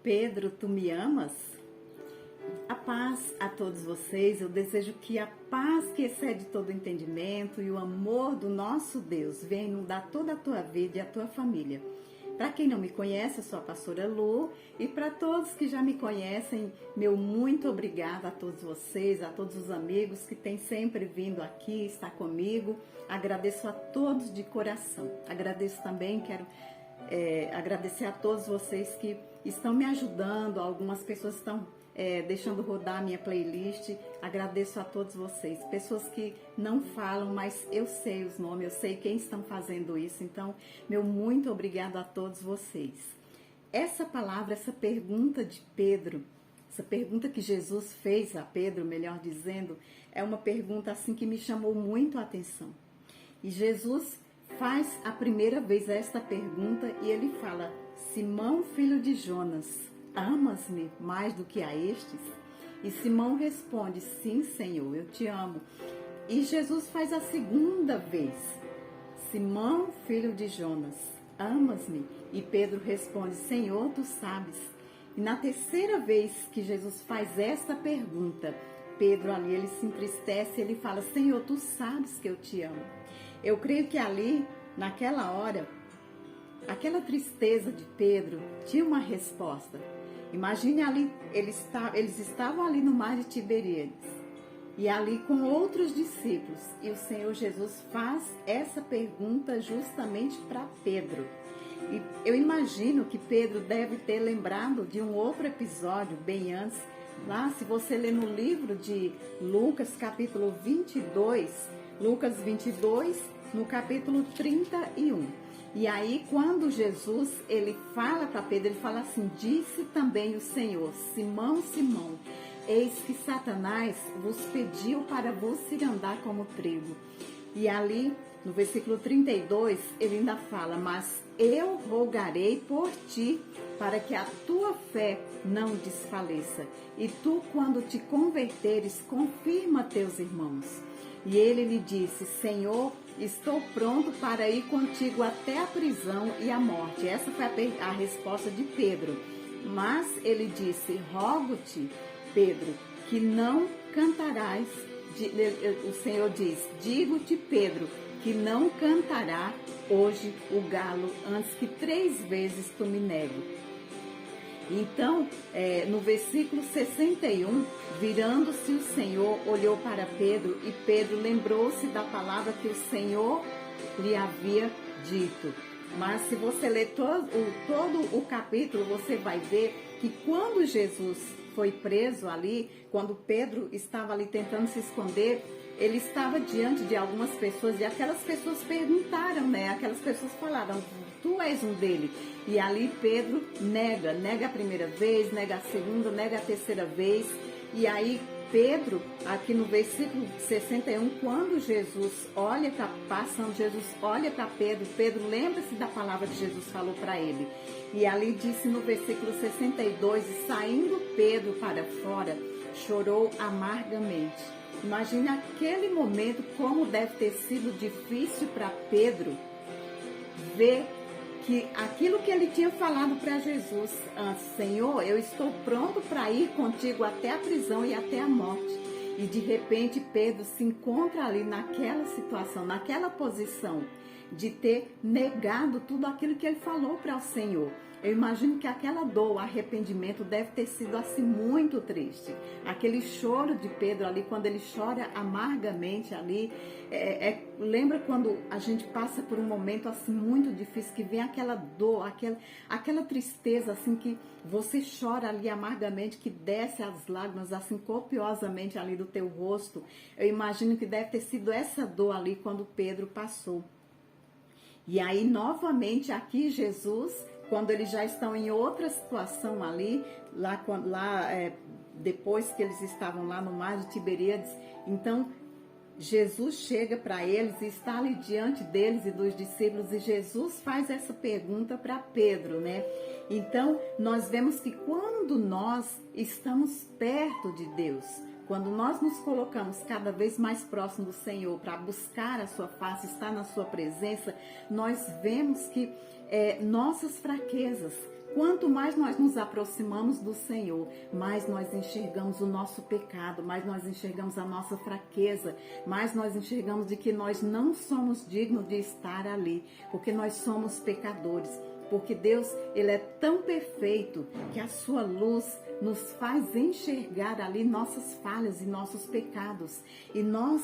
Pedro, tu me amas? A paz a todos vocês. Eu desejo que a paz que excede todo entendimento e o amor do nosso Deus venha inundar toda a tua vida e a tua família. Para quem não me conhece, eu sou a pastora Lu, e para todos que já me conhecem, meu muito obrigada a todos vocês, a todos os amigos que têm sempre vindo aqui estar comigo. Agradeço a todos de coração. Agradeço também, quero agradecer a todos vocês que estão me ajudando. Algumas pessoas estão deixando rodar a minha playlist. Agradeço a todos vocês. Pessoas que não falam, mas eu sei os nomes, eu sei quem estão fazendo isso. Então, meu muito obrigado a todos vocês. Essa palavra, essa pergunta de Pedro, essa pergunta que Jesus fez a Pedro, melhor dizendo, é uma pergunta assim que me chamou muito a atenção. E Jesus faz a primeira vez esta pergunta e ele fala: Simão, filho de Jonas, amas-me mais do que a estes? E Simão responde: sim, Senhor, eu te amo. E Jesus faz a segunda vez: Simão, filho de Jonas, amas-me? E Pedro responde: Senhor, tu sabes. E na terceira vez que Jesus faz esta pergunta, Pedro ali, ele se entristece, ele fala: Senhor, tu sabes que eu te amo. Eu creio que ali, naquela hora, aquela tristeza de Pedro tinha uma resposta. Imagine ali, eles estavam ali no mar de Tiberíades, e ali com outros discípulos, e o Senhor Jesus faz essa pergunta justamente para Pedro. E eu imagino que Pedro deve ter lembrado de um outro episódio bem antes. Lá, se você ler no livro de Lucas, capítulo 22, Lucas 22, no capítulo 31. E aí, quando Jesus, ele fala para Pedro, ele fala assim: disse também o Senhor, Simão, Simão, eis que Satanás vos pediu para vos cirandar como trigo. E ali, no versículo 32, ele ainda fala: mas eu rogarei por ti, para que a tua fé não desfaleça. E tu, quando te converteres, confirma teus irmãos. E ele lhe disse: Senhor, estou pronto para ir contigo até a prisão e a morte. Essa foi a resposta de Pedro. Mas ele disse: rogo-te, Pedro, que não cantarás. O Senhor diz: digo-te, Pedro, que não cantará hoje o galo antes que 3 vezes tu me negue. Então, no versículo 61, virando-se o Senhor, olhou para Pedro, e Pedro lembrou-se da palavra que o Senhor lhe havia dito. Mas se você ler todo o capítulo, você vai ver que quando Jesus foi preso ali, quando Pedro estava ali tentando se esconder, ele estava diante de algumas pessoas, e aquelas pessoas perguntaram, né? Aquelas pessoas falaram: tu és um deles. E ali Pedro nega a primeira vez, nega a segunda, nega a terceira vez. E aí Pedro, aqui no versículo 61, quando Jesus olha para Pedro, Pedro lembra-se da palavra que Jesus falou para ele. E ali disse no versículo 62, e saindo Pedro para fora, chorou amargamente. Imagine aquele momento, como deve ter sido difícil para Pedro ver que aquilo que ele tinha falado para Jesus antes: Senhor, eu estou pronto para ir contigo até a prisão e até a morte. E de repente Pedro se encontra ali naquela situação, naquela posição de ter negado tudo aquilo que ele falou para o Senhor. Eu imagino que aquela dor, o arrependimento deve ter sido assim muito triste. Aquele choro de Pedro ali, quando ele chora amargamente ali, lembra quando a gente passa por um momento assim muito difícil, que vem aquela dor, aquela tristeza assim, que você chora ali amargamente, que desce as lágrimas assim copiosamente ali do teu rosto. Eu imagino que deve ter sido essa dor ali quando Pedro passou. E aí novamente aqui Jesus, quando eles já estão em outra situação ali, depois que eles estavam lá no mar de Tiberíades, então Jesus chega para eles e está ali diante deles e dos discípulos, e Jesus faz essa pergunta para Pedro, né? Então nós vemos que quando nós estamos perto de Deus, Quando nós nos colocamos cada vez mais próximo do Senhor para buscar a sua face, estar na sua presença, nós vemos que nossas fraquezas, quanto mais nós nos aproximamos do Senhor, mais nós enxergamos o nosso pecado, mais nós enxergamos a nossa fraqueza, mais nós enxergamos de que nós não somos dignos de estar ali, porque nós somos pecadores. Porque Deus, Ele é tão perfeito que a sua luz nos faz enxergar ali nossas falhas e nossos pecados. E nós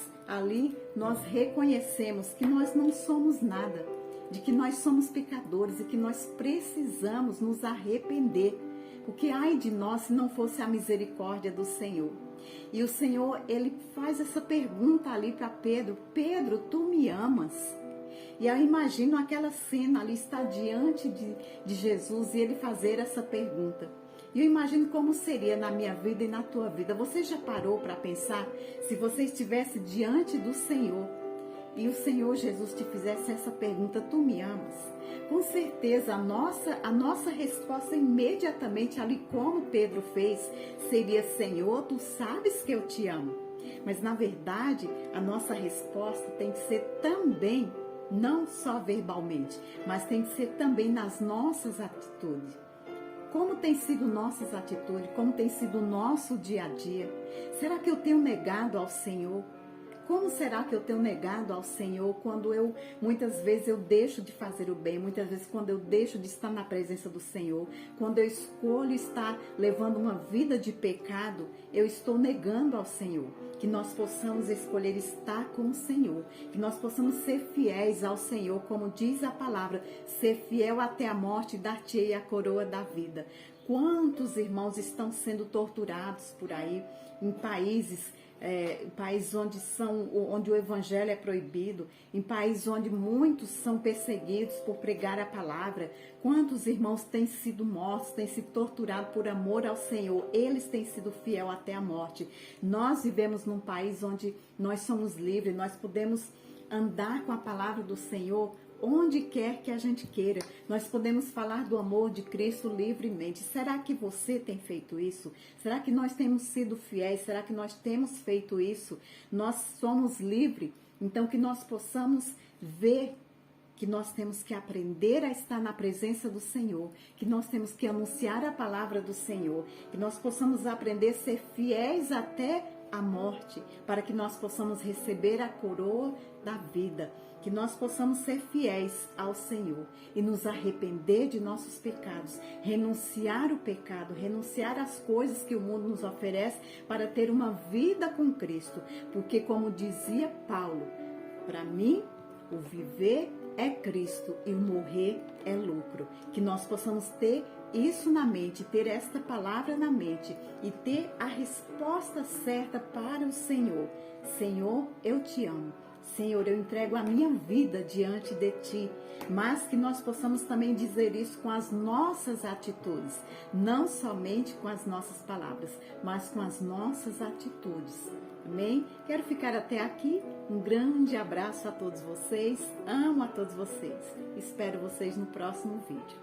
reconhecemos que nós não somos nada, de que nós somos pecadores e que nós precisamos nos arrepender. Porque ai de nós se não fosse a misericórdia do Senhor. E o Senhor, Ele faz essa pergunta ali para Pedro: Pedro, tu me amas? E eu imagino aquela cena ali, estar diante de Jesus e ele fazer essa pergunta. E eu imagino como seria na minha vida e na tua vida. Você já parou para pensar se você estivesse diante do Senhor e o Senhor Jesus te fizesse essa pergunta: tu me amas? Com certeza a nossa resposta imediatamente, ali como Pedro fez, seria: Senhor, tu sabes que eu te amo. Mas na verdade a nossa resposta tem que ser também, não só verbalmente, mas tem que ser também nas nossas atitudes. Como tem sido nossas atitudes? Como tem sido o nosso dia a dia? Será que eu tenho negado ao Senhor? Como será que eu tenho negado ao Senhor quando muitas vezes eu deixo de fazer o bem, muitas vezes quando eu deixo de estar na presença do Senhor, quando eu escolho estar levando uma vida de pecado, eu estou negando ao Senhor. Que nós possamos escolher estar com o Senhor, que nós possamos ser fiéis ao Senhor, como diz a palavra: ser fiel até a morte, dar-te-ei a coroa da vida. Quantos irmãos estão sendo torturados por aí, em países onde o evangelho é proibido, em países onde muitos são perseguidos por pregar a palavra. Quantos irmãos têm sido mortos, têm sido torturados por amor ao Senhor? Eles têm sido fiel até a morte. Nós vivemos num país onde nós somos livres, nós podemos andar com a palavra do Senhor onde quer que a gente queira. Nós podemos falar do amor de Cristo livremente. Será que você tem feito isso? Será que nós temos sido fiéis? Será que nós temos feito isso? Nós somos livres, então que nós possamos ver que nós temos que aprender a estar na presença do Senhor, que nós temos que anunciar a palavra do Senhor, que nós possamos aprender a ser fiéis até a morte, para que nós possamos receber a coroa da vida, que nós possamos ser fiéis ao Senhor e nos arrepender de nossos pecados, renunciar o pecado, renunciar às coisas que o mundo nos oferece para ter uma vida com Cristo, porque como dizia Paulo, para mim o viver é Cristo e o morrer é lucro. Que nós possamos ter isso na mente, ter esta palavra na mente e ter a resposta certa para o Senhor. Senhor, eu te amo. Senhor, eu entrego a minha vida diante de ti, mas que nós possamos também dizer isso com as nossas atitudes, não somente com as nossas palavras, mas com as nossas atitudes. Amém? Quero ficar até aqui. Um grande abraço a todos vocês. Amo a todos vocês. Espero vocês no próximo vídeo.